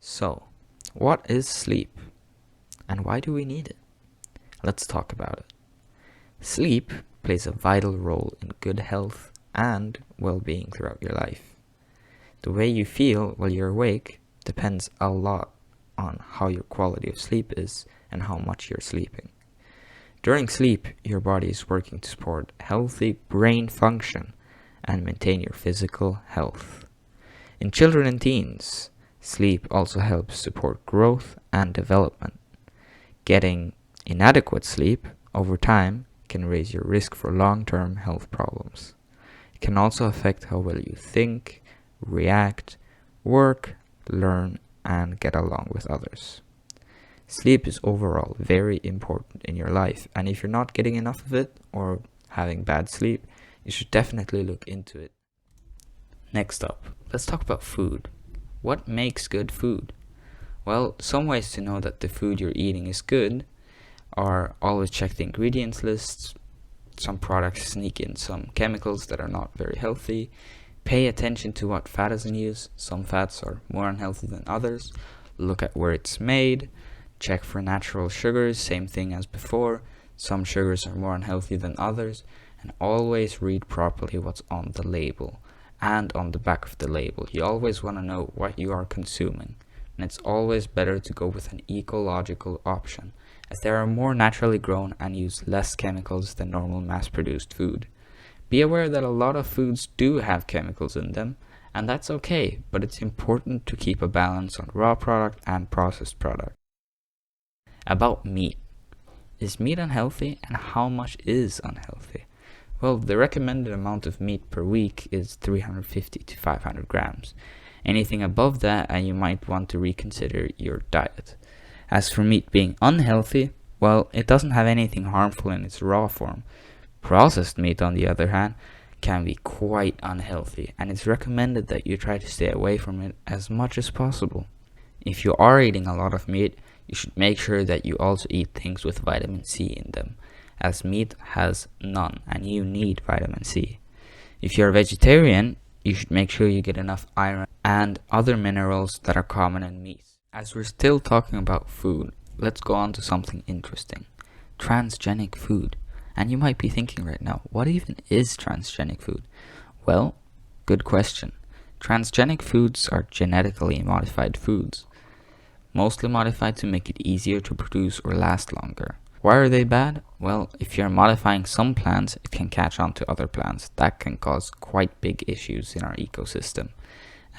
So, what is sleep? And why do we need it? Let's talk about it. Sleep plays a vital role in good health and well-being throughout your life. The way you feel while you're awake depends a lot on how your quality of sleep is and how much you're sleeping. During sleep, your body is working to support healthy brain function and maintain your physical health. In children and teens, sleep also helps support growth and development. Getting inadequate sleep over time can raise your risk for long-term health problems. It can also affect how well you think, react, work, learn, and get along with others. Sleep is overall very important in your life, and if you're not getting enough of it or having bad sleep, you should definitely look into it. Next up, let's talk about food. What makes good food? Well, some ways to know that the food you're eating is good are always check the ingredients lists. Some products sneak in some chemicals that are not very healthy. Pay attention to what fat is in use. Some fats are more unhealthy than others. Look at where it's made. Check for natural sugars, same thing as before. Some sugars are more unhealthy than others. And always read properly what's on the label and on the back of the label. You always want to know what you are consuming. And it's always better to go with an ecological option, as they are more naturally grown and use less chemicals than normal mass-produced food. Be aware that a lot of foods do have chemicals in them, and that's okay, but it's important to keep a balance on raw product and processed product. About meat. Is meat unhealthy, and how much is unhealthy? Well, the recommended amount of meat per week is 350 to 500 grams. Anything above that, and you might want to reconsider your diet. As for meat being unhealthy, well, it doesn't have anything harmful in its raw form. Processed meat, on the other hand, can be quite unhealthy, and it's recommended that you try to stay away from it as much as possible. If you are eating a lot of meat, you should make sure that you also eat things with vitamin C in them, as meat has none, and you need vitamin C. If you're a vegetarian, you should make sure you get enough iron and other minerals that are common in meat. As we're still talking about food, let's go on to something interesting. Transgenic food. And you might be thinking right now, what even is transgenic food? Well, good question. Transgenic foods are genetically modified foods, mostly modified to make it easier to produce or last longer. Why are they bad? Well, if you're modifying some plants, it can catch on to other plants. That can cause quite big issues in our ecosystem.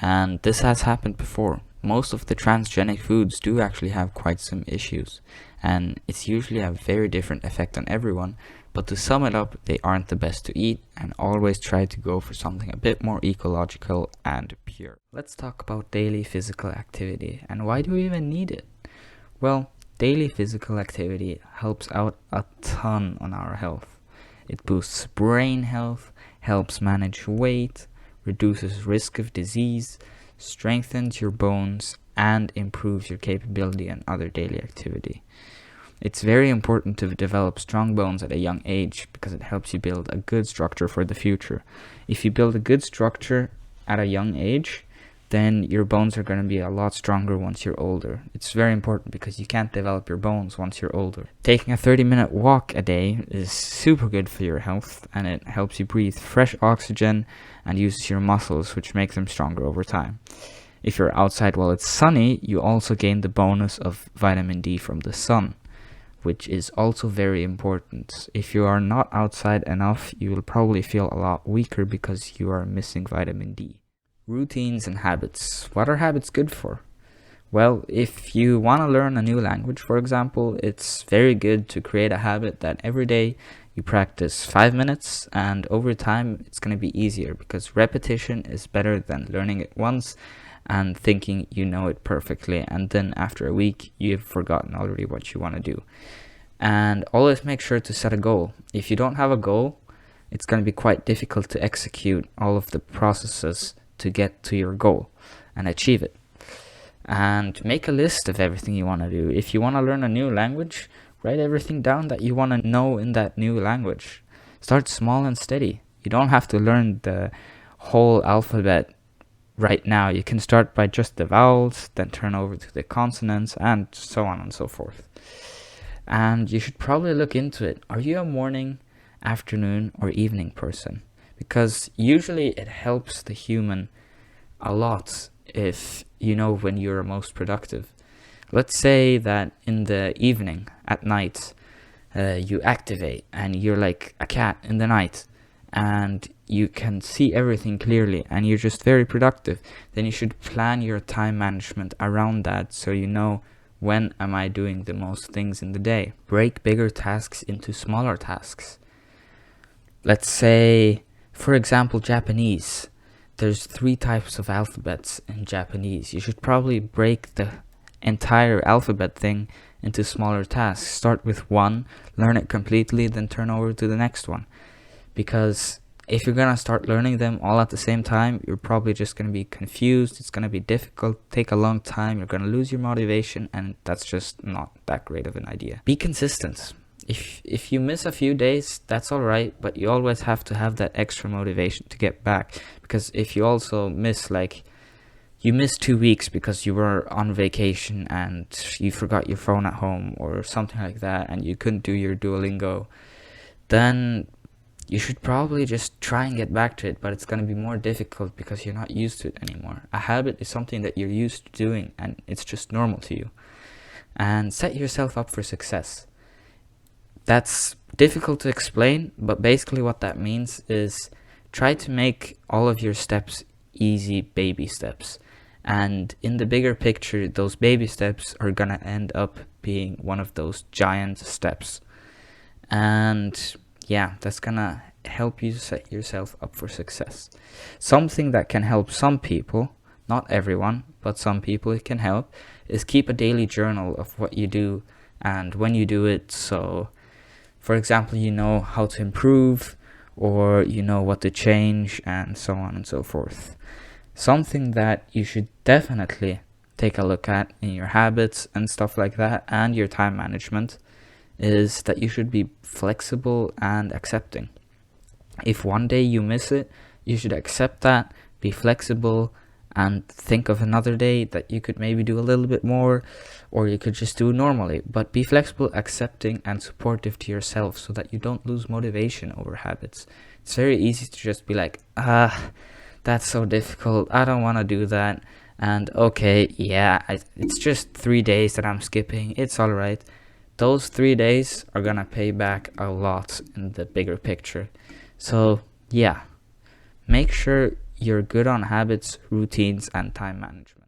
And this has happened before. Most of the transgenic foods do actually have quite some issues, and it's usually a very different effect on everyone, but to sum it up, they aren't the best to eat, and always try to go for something a bit more ecological and pure. Let's talk about daily physical activity, and why do we even need it? Well, daily physical activity helps out a ton on our health. It boosts brain health, helps manage weight, reduces risk of disease, strengthens your bones, and improves your capability and other daily activity. It's very important to develop strong bones at a young age because it helps you build a good structure for the future. If you build a good structure at a young age, then your bones are going to be a lot stronger once you're older. It's very important because you can't develop your bones once you're older. Taking a 30-minute walk a day is super good for your health, and it helps you breathe fresh oxygen and uses your muscles, which makes them stronger over time. If you're outside while it's sunny, you also gain the bonus of vitamin D from the sun, which is also very important. If you are not outside enough, you will probably feel a lot weaker because you are missing vitamin D. Routines and habits. What are habits good for? Well, if you want to learn a new language, for example, it's very good to create a habit that every day you practice 5 minutes, and over time it's going to be easier because repetition is better than learning it once and thinking you know it perfectly, and then after a week you've forgotten already what you want to do. And always make sure to set a goal. If you don't have a goal, it's going to be quite difficult to execute all of the processes to get to your goal and achieve it. And make a list of everything you want to do. If you want to learn a new language, write everything down that you want to know in that new language. Start small and steady. You don't have to learn the whole alphabet right now. You can start by just the vowels, then turn over to the consonants, and so on and so forth. And you should probably look into it. Are you a morning, afternoon, or evening person? Because usually it helps the human a lot if you know when you're most productive. Let's say that in the evening, at night, you activate and you're like a cat in the night and you can see everything clearly and you're just very productive. Then you should plan your time management around that, so you know, when am I doing the most things in the day? Break bigger tasks into smaller tasks. Let's say, for example, Japanese. There's 3 types of alphabets in Japanese. You should probably break the entire alphabet thing into smaller tasks. Start with one, learn it completely, then turn over to the next one. Because if you're gonna start learning them all at the same time, you're probably just gonna be confused. It's gonna be difficult, take a long time, you're gonna lose your motivation, and that's just not that great of an idea. Be consistent. If you miss a few days, that's alright, but you always have to have that extra motivation to get back. Because if you also miss, like, you missed 2 weeks because you were on vacation and you forgot your phone at home or something like that, and you couldn't do your Duolingo, then you should probably just try and get back to it, but it's going to be more difficult because you're not used to it anymore. A habit is something that you're used to doing and it's just normal to you. And set yourself up for success. That's difficult to explain, but basically what that means is try to make all of your steps easy baby steps. And in the bigger picture, those baby steps are gonna end up being one of those giant steps. And yeah, that's gonna help you set yourself up for success. Something that can help some people, not everyone, but some people it can help, is keep a daily journal of what you do and when you do it. So, for example, you know how to improve, or you know what to change, and so on and so forth. Something that you should definitely take a look at in your habits and stuff like that, and your time management, is that you should be flexible and accepting. If one day you miss it, you should accept that, be flexible, and think of another day that you could maybe do a little bit more, or you could just do it normally. But be flexible, accepting, and supportive to yourself so that you don't lose motivation over habits. It's very easy to just be like, that's so difficult, I don't want to do that, and okay, yeah, it's just 3 days that I'm skipping, it's alright. Those 3 days are gonna pay back a lot in the bigger picture. So yeah, make sure you're good on habits, routines, and time management.